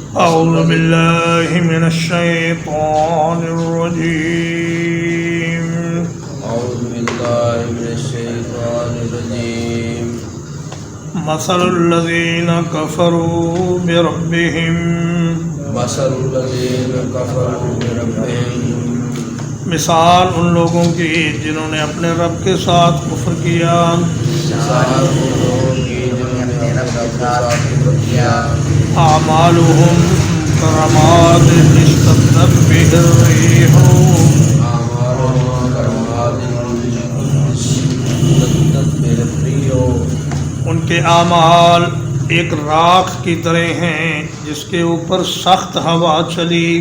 أعوذ بالله من الشيطان الرجيم. أعوذ بالله من الشيطان الرجيم. مثل الذين كفروا بربهم مثل الذين كفروا بربهم. مثال ان لوگوں کی جنہوں نے اپنے رب کے ساتھ کفر کیا. مثال ان لوگوں کی جنہوں نے اپنے رب کے ساتھ کفر کیا. اعمالهم كرماد اشتدت به الريح أعمالهم كرماد اشتدت به الريح. ان کے اعمال ایک راکھ کی طرح ہیں جس کے اوپر سخت ہوا چلی.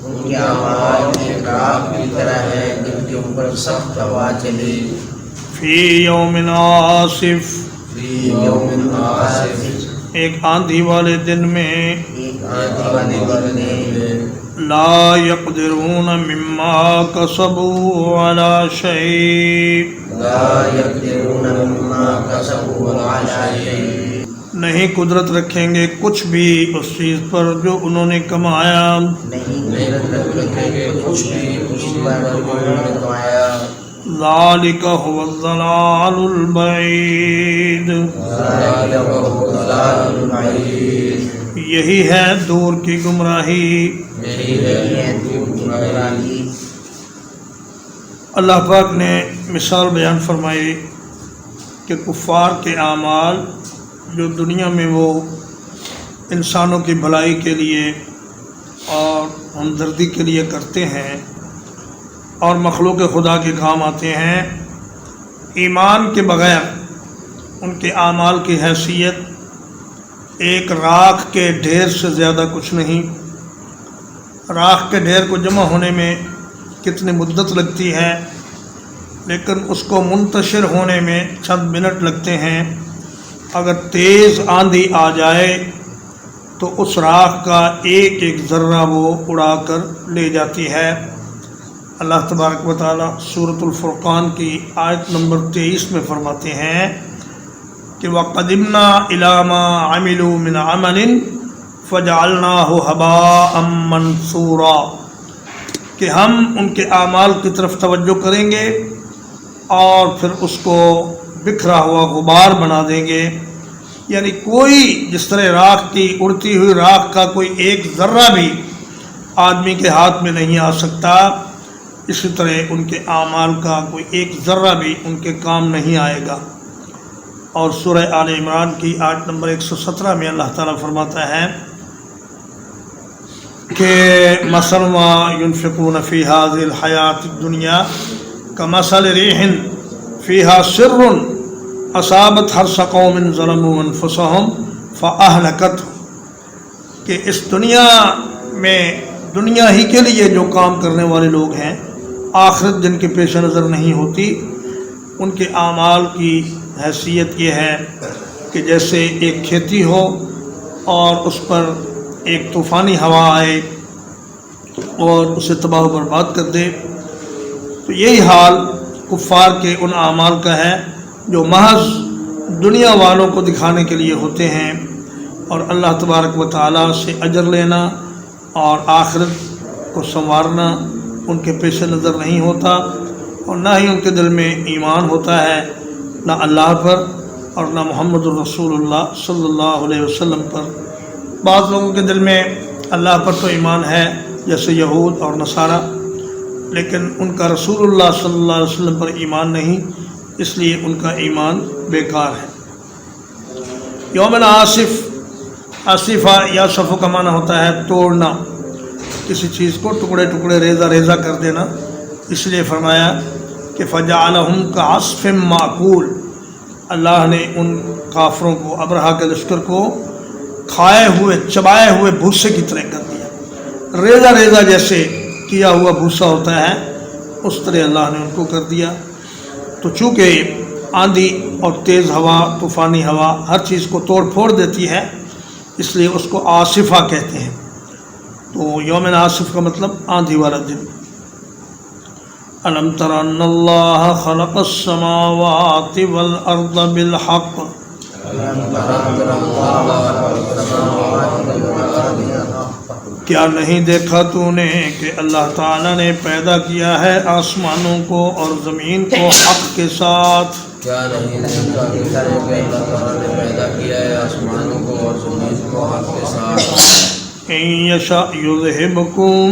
ان کے اعمال ایک راکھ کی طرح ہے جن کے اوپر سخت ہوا چلی. فی یوم عاصف فی یوم عاصف. ایک آندھی والے دن میں. ایک آندھی والے دن میں. لا يقدرون مما كسبوا على شيء لا يقدرون مما كسبوا على شيء. نہیں قدرت رکھیں گے کچھ بھی اس چیز پر جو انہوں نے کمایا. نہیں رکھیں گے کچھ بھی اس پر جو انہوں نے کمایا. ذالک هو الضلال البعید. ذالک هو الضلال البعید. یہی ہے دور کی گمراہی. یہی ہے دور کی گمراہی. اللہ پاک نے مثال بیان فرمائی کہ کفار کے اعمال جو دنیا میں وہ انسانوں کی بھلائی کے لیے اور ہمدردی کے لیے کرتے ہیں اور مخلوق خدا کے کام آتے ہیں، ایمان کے بغیر ان کے اعمال کی حیثیت ایک راکھ کے ڈھیر سے زیادہ کچھ نہیں. راکھ کے ڈھیر کو جمع ہونے میں کتنی مدت لگتی ہے، لیکن اس کو منتشر ہونے میں چند منٹ لگتے ہیں. اگر تیز آندھی آ جائے تو اس راکھ کا ایک ایک ذرہ وہ اڑا کر لے جاتی ہے. اللہ تبارک و تعالی سورۃ الفرقان کی آیت نمبر 23 میں فرماتے ہیں کہ وَقَدِمْنَا إِلَىٰ مَا عَمِلُوا مِنْ عَمَلٍ فَجَعَلْنَاهُ هَبَاءً مَنْثُورًا، کہ ہم ان کے اعمال کی طرف توجہ کریں گے اور پھر اس کو بکھرا ہوا غبار بنا دیں گے. یعنی کوئی جس طرح راکھ کی اڑتی ہوئی راکھ کا کوئی ایک ذرہ بھی آدمی کے ہاتھ میں نہیں آ سکتا، اسی طرح ان کے اعمال کا کوئی ایک ذرہ بھی ان کے کام نہیں آئے گا. اور سورہ آل عمران کی آیت نمبر 117 میں اللہ تعالیٰ فرماتا ہے کہ مثل ما ينفقون في هذه الحیات الدنیا كمثل ريح فيها سر اصابت حرث قوم ظلموا انفسهم فاهلكته، کہ اس دنیا میں دنیا ہی کے لیے جو کام کرنے والے لوگ ہیں، آخرت جن کے پیش نظر نہیں ہوتی، ان کے اعمال کی حیثیت یہ ہے کہ جیسے ایک کھیتی ہو اور اس پر ایک طوفانی ہوا آئے اور اسے تباہ و برباد کر دے. تو یہی حال کفار کے ان اعمال کا ہے جو محض دنیا والوں کو دکھانے کے لیے ہوتے ہیں، اور اللہ تبارک و تعالیٰ سے اجر لینا اور آخرت کو سنوارنا ان کے پیش نظر نہیں ہوتا، اور نہ ہی ان کے دل میں ایمان ہوتا ہے، نہ اللہ پر اور نہ محمد الرسول اللہ صلی اللہ علیہ وسلم پر. بعض لوگوں کے دل میں اللہ پر تو ایمان ہے جیسے یہود اور نصارہ، لیکن ان کا رسول اللہ صلی اللہ علیہ وسلم پر ایمان نہیں، اس لیے ان کا ایمان بیکار ہے. یوم عاصف، آصفہ یا صفو کا معنی ہوتا ہے توڑنا، کسی چیز کو ٹکڑے ٹکڑے ریزہ ریزہ کر دینا. اس لیے فرمایا کہ فجعلہم کعصف مأکول، اللہ نے ان کافروں کو، ابرہا کے لشکر کو کھائے ہوئے چبائے ہوئے بھوسے کی طرح کر دیا. ریزہ ریزہ جیسے کیا ہوا بھوسا ہوتا ہے اس طرح اللہ نے ان کو کر دیا. تو چونکہ آندھی اور تیز ہوا، طوفانی ہوا ہر چیز کو توڑ پھوڑ دیتی ہے، اس لیے اس کو آصفہ کہتے ہیں. تو یوم عاصف کا مطلب آندھی والا دن. ألم تر أن الله خلق السماوات والأرض بالحق کیا نہیں دیکھا تو نے کہ اللہ تعالیٰ نے پیدا کیا ہے آسمانوں کو اور زمین کو حق کے ساتھ؟ کیا نہیں دیکھا کہ اللہ تعالیٰ نے پیدا کیا ہے آسمانوں کو اور زمین کو حق کے ساتھ؟ ان یشاء یذہبکم،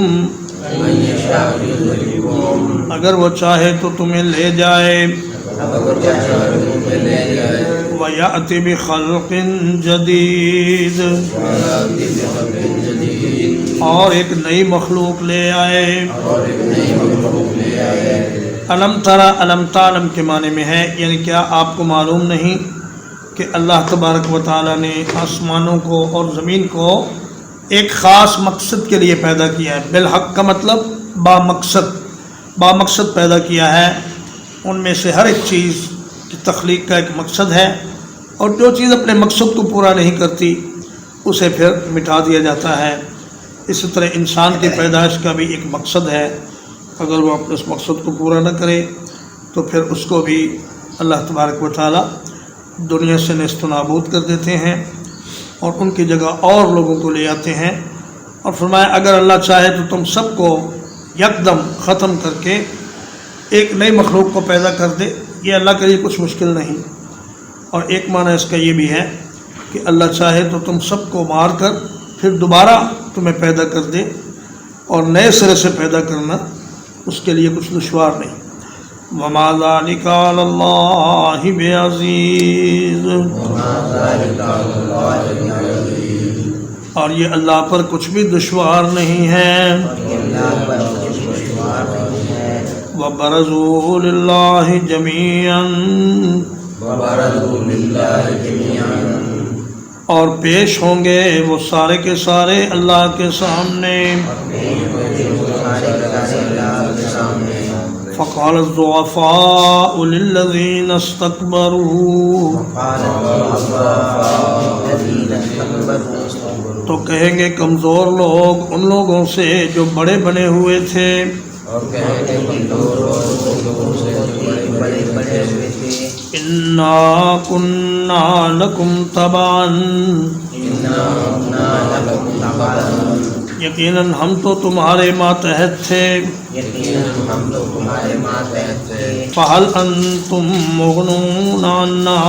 من یشاء یذہبکم، اگر وہ چاہے تو تمہیں لے جائے، اگر وہ چاہے تو تمہیں لے جائے، وَيَأْتِ بِخَلْقٍ جَدِيدٍ، وَيَأْتِ بِخَلْقٍ جَدِيدٍ، اور ایک نئی مخلوق لے آئے۔ اور ایک نئی مخلوق لے آئے۔ علم ترى علم تعلم کے معنی میں ہے، یعنی کیا آپ کو معلوم نہیں کہ اللہ تبارک و تعالیٰ نے آسمانوں کو اور زمین کو ایک خاص مقصد کے لیے پیدا کیا ہے۔ بالحق کا مطلب با مقصد پیدا کیا ہے۔ ان میں سے ہر ایک چیز کی تخلیق کا ایک مقصد ہے، اور جو چیز اپنے مقصد کو پورا نہیں کرتی اسے پھر مٹا دیا جاتا ہے۔ اسی طرح انسان کی پیدائش کا بھی ایک مقصد ہے، اگر وہ اپنے اس مقصد کو پورا نہ کرے تو پھر اس کو بھی اللہ تبارک و تعالیٰ دنیا سے نیست و نابود کر دیتے ہیں اور ان کی جگہ اور لوگوں کو لے آتے ہیں۔ اور فرمایا اگر اللہ چاہے تو تم سب کو یکدم ختم کر کے ایک نئی مخلوق کو پیدا کر دے، یہ اللہ کے لیے کچھ مشکل نہیں۔ اور ایک معنی اس کا یہ بھی ہے کہ اللہ چاہے تو تم سب کو مار کر پھر دوبارہ تمہیں پیدا کر دے، اور نئے سرے سے پیدا کرنا اس کے لیے کچھ دشوار نہیں۔ وَمَا ذَلِكَ عَلَى اللَّهِ بِعَزِيزٍ، وَمَا ذَلِكَ عَلَى اللَّهِ بِعَزِيزٍ، اور یہ اللہ پر کچھ بھی دشوار نہیں ہے۔ اللہ پر کچھ دشوار نہیں ہے۔ وَبَرَزُوا لِلَّهِ جَمِيعًا، وَبَرَزُوا لِلَّهِ جَمِيعًا، اور پیش ہوں گے وہ سارے کے سارے اللہ کے سامنے۔ فقال الضعفاء للذین استکبروا، تو کہیں گے کمزور لوگ ان لوگوں سے جو بڑے بنے ہوئے تھے، انا کنا لکم تبعا، یقیناً ہم تو تمہارے ماتحت تھے۔ فہل انتم مغنون عنا،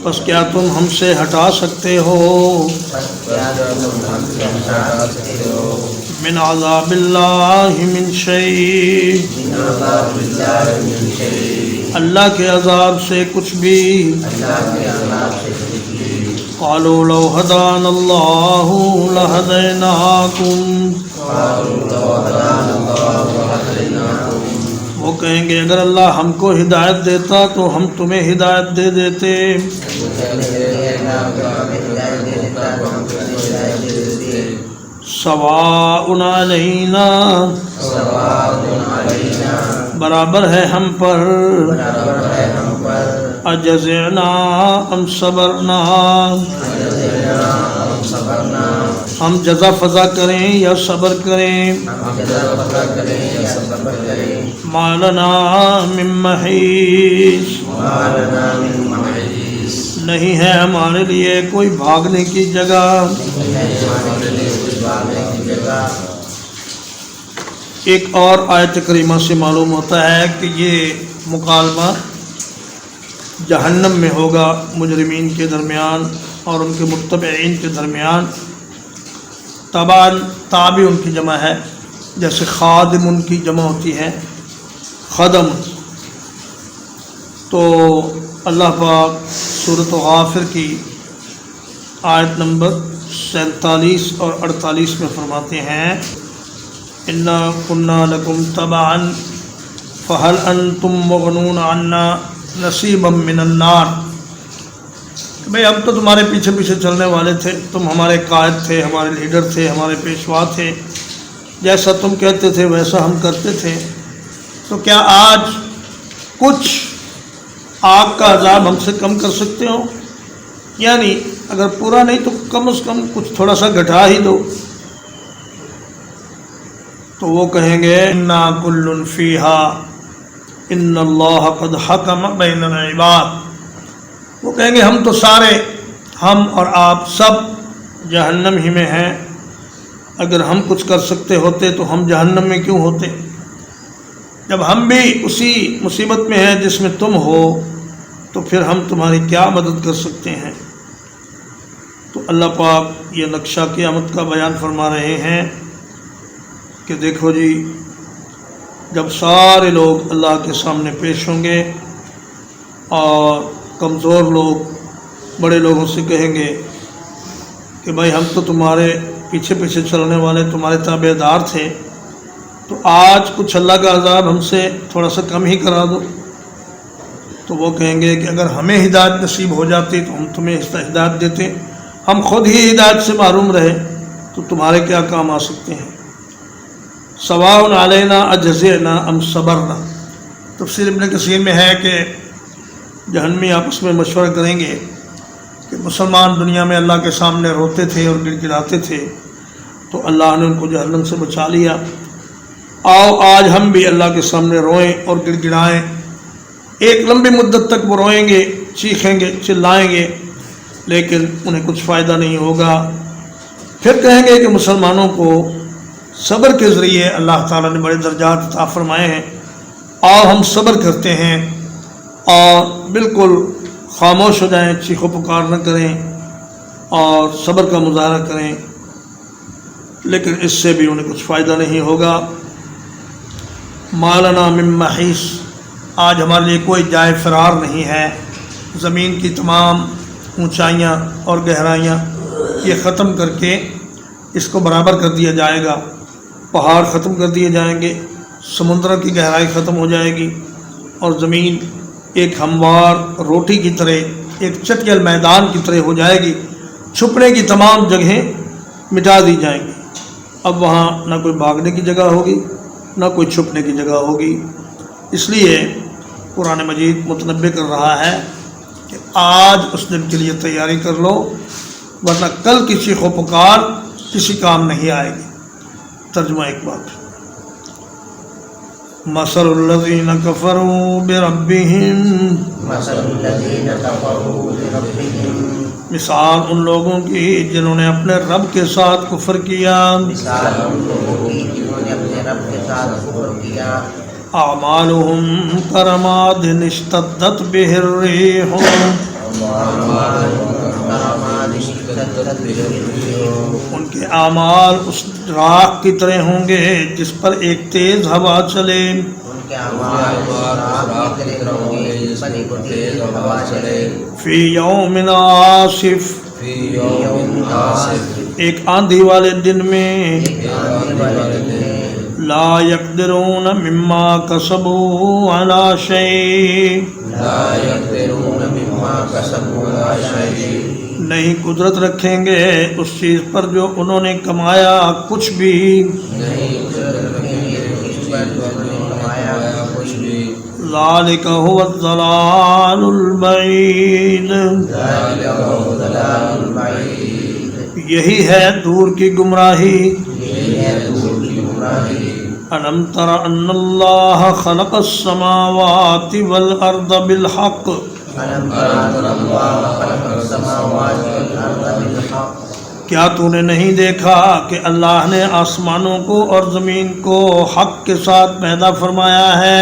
پس کیا تم ہم سے ہٹا سکتے ہو من عذاب اللہ من شیء، اللہ کے عذاب سے کچھ بھی۔ قالوا لو هدانا اللہ لہدیناکم، وہ کہیں گے اگر اللہ ہم کو ہدایت دیتا تو ہم تمہیں ہدایت دے دیتے۔ سواء علینا، برابر ہے ہم پر، اجزعنا ام صبرنا، ہم جزا فضا کریں یا صبر کریں۔ ما لنا من محیص، نہیں ہے ہمارے لیے کوئی بھاگنے کی جگہ۔ ایک اور آیت کریمہ سے معلوم ہوتا ہے کہ یہ مکالمہ جہنم میں ہوگا مجرمین کے درمیان اور ان کے متبعین کے درمیان۔ تابع ان کی جمع ہے، جیسے خادم ان کی جمع ہوتی ہے خدم۔ تو اللہ پاک سورۃ غافر کی آیت نمبر 47 اور 48 میں فرماتے ہیں انا کنا لکم تبعا فہل انتم مغنون عنا نصیبا من النار، بھئی ہم تو تمہارے پیچھے پیچھے چلنے والے تھے، تم ہمارے قائد تھے، ہمارے لیڈر تھے، ہمارے پیشوا تھے، جیسا تم کہتے تھے ویسا ہم کرتے تھے، تو کیا آج کچھ آگ کا عذاب ہم سے کم کر سکتے ہو؟ یعنی اگر پورا نہیں تو کم از کم کچھ تھوڑا سا گھٹا ہی دو۔ تو وہ کہیں گے انا کل فیہا ان اللہ قد حکم بین العباد، وہ کہیں گے ہم تو سارے ہم اور آپ سب جہنم ہی میں ہیں. اگر ہم کچھ کر سکتے ہوتے تو ہم جہنم میں کیوں ہوتے؟ جب ہم بھی اسی مصیبت میں ہیں جس میں تم ہو تو پھر ہم تمہاری کیا مدد کر سکتے ہیں؟ تو اللہ پاک یہ نقشہ قیامت کا بیان فرما رہے ہیں کہ دیکھو جی، جب سارے لوگ اللہ کے سامنے پیش ہوں گے اور کمزور لوگ بڑے لوگوں سے کہیں گے کہ بھائی ہم تو تمہارے پیچھے پیچھے چلنے والے تمہارے تابع دار تھے، تو آج کچھ اللہ کا عذاب ہم سے تھوڑا سا کم ہی کرا دو. تو وہ کہیں گے کہ اگر ہمیں ہدایت نصیب ہو جاتی تو ہم تمہیں ہدایت دیتے، ہم خود ہی ہدایت سے محروم رہے تو تمہارے کیا کام آ سکتے ہیں. سواء علینا اجزعنا ام صبرنا. تفسیر ابن کثیر میں ہے کہ جہنمی آپس میں مشورہ کریں گے کہ مسلمان دنیا میں اللہ کے سامنے روتے تھے اور گڑ گڑاتے تھے، تو اللہ نے ان کو جہنم سے بچا لیا. آؤ آج ہم بھی اللہ کے سامنے روئیں اور گڑ گڑائیں. ایک لمبی مدت تک وہ روئیں گے، چیخیں گے، چلائیں گے، لیکن انہیں کچھ فائدہ نہیں ہوگا. پھر کہیں گے کہ مسلمانوں کو صبر کے ذریعے اللہ تعالیٰ نے بڑے درجات عطا فرمائے ہیں، آؤ ہم صبر کرتے ہیں اور بالکل خاموش ہو جائیں، چیخ و پکار نہ کریں اور صبر کا مظاہرہ کریں. لیکن اس سے بھی انہیں کچھ فائدہ نہیں ہوگا. ما لنا من محیص. آج ہمارے لیے کوئی جائے فرار نہیں ہے. زمین کی تمام اونچائیاں اور گہرائیاں یہ ختم کر کے اس کو برابر کر دیا جائے گا. پہاڑ ختم کر دیے جائیں گے، سمندر کی گہرائی ختم ہو جائے گی اور زمین ایک ہموار روٹی کی طرح، ایک چٹیل میدان کی طرح ہو جائے گی. چھپنے کی تمام جگہیں مٹا دی جائیں گی. اب وہاں نہ کوئی بھاگنے کی جگہ ہوگی نہ کوئی چھپنے کی جگہ ہوگی. اس لیے قرآن مجید متنبع کر رہا ہے کہ آج اس دن کے لیے تیاری کر لو، ورنہ کل کی چیخ و پکار کسی کام نہیں آئے گی. ترجمہ ایک بات. مثل الذین کفروا بربہم. مثال ان لوگوں کی جنہوں نے اپنے رب کے ساتھ کفر کیا. اعمالهم کرماد اشتدت بہ الریح. ان کے اعمال اس راکھ کی طرح ہوں گے جس پر ایک تیز ہوا چلے. فی یوم عاصف. ایک آندھی والے دن میں. لا یقدرون مما کسبوا علی شیء. نہیں قدرت رکھیں گے اس چیز پر جو انہوں نے کمایا کچھ بھی. ذالک هو الضلال البعید. یہی ہے دور کی گمراہی. ألم تر أن الله خلق السماوات والأرض بالحق. کیا تو نے نہیں دیکھا کہ اللہ نے آسمانوں کو اور زمین کو حق کے ساتھ پیدا فرمایا ہے.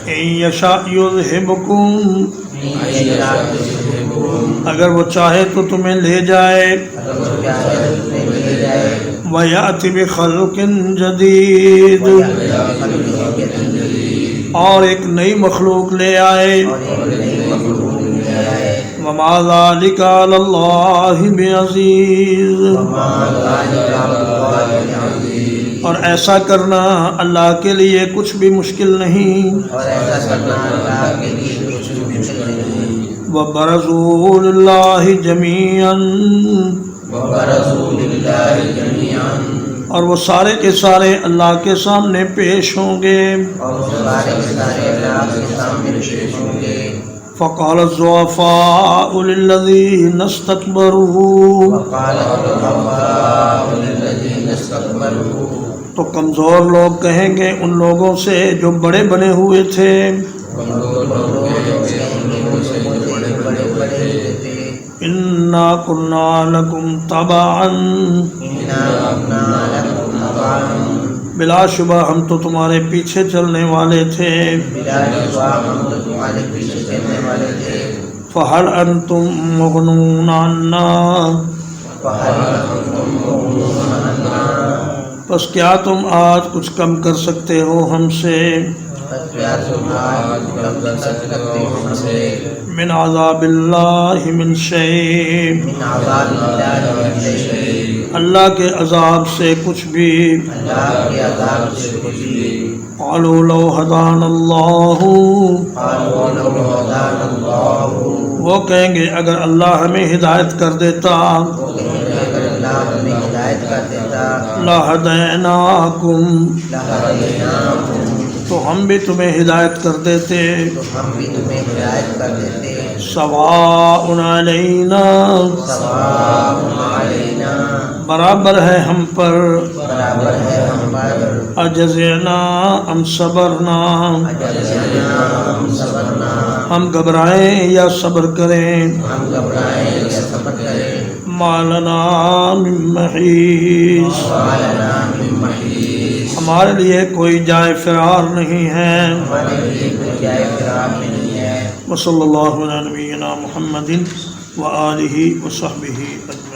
إن يشاء يذهبكم. اگر وہ چاہے تو تمہیں لے جائے. وَيَأْتِ بِخَلْقٍ جَدِيدٍ. اور ایک نئی مخلوق لے آئے. وَمَا ذَلِكَ عَلَى اللَّهِ بِعَزِيزٍ. اور ایسا کرنا اللہ کے لیے کچھ بھی مشکل نہیں. وَبَرَزُوا لِلَّهِ جَمِيعًا. اور وہ سارے کے سارے اللہ کے سامنے پیش ہوں گے. فَقَالَ الضُّعَفَاءُ لِلَّذِينَ اسْتَكْبَرُوا. تو کمزور لوگ کہیں گے ان لوگوں سے جو بڑے بنے ہوئے تھے کمزور لوگ کہیں گے ان لوگوں سے جو بڑے بڑے ہوئے تھے انا کنا لکم تبعا بلا شبہ ہم تو تمہارے پیچھے چلنے والے تھے فہل انتم مغنون عنا پس کیا تم آج کچھ کم کر سکتے ہو ہم سے من عذاب اللہ من شیء اللہ کے عذاب سے کچھ بھی قالوا لو ہدانا اللہ وہ کہیں گے اگر اللہ ہمیں ہدایت کر دیتا لہدیناکم تو ہم بھی تمہیں ہدایت کر دیتے سواء علینا برابر ہے ہم پر اجزعنا ام صبرنا ہم گھبرائیں یا صبر کریں ما لنا من محیص ہمارے لیے کوئی جائے فرار نہیں ہے وصلی اللہ علی نبینا محمد وآلہ وصحبہ اجمعین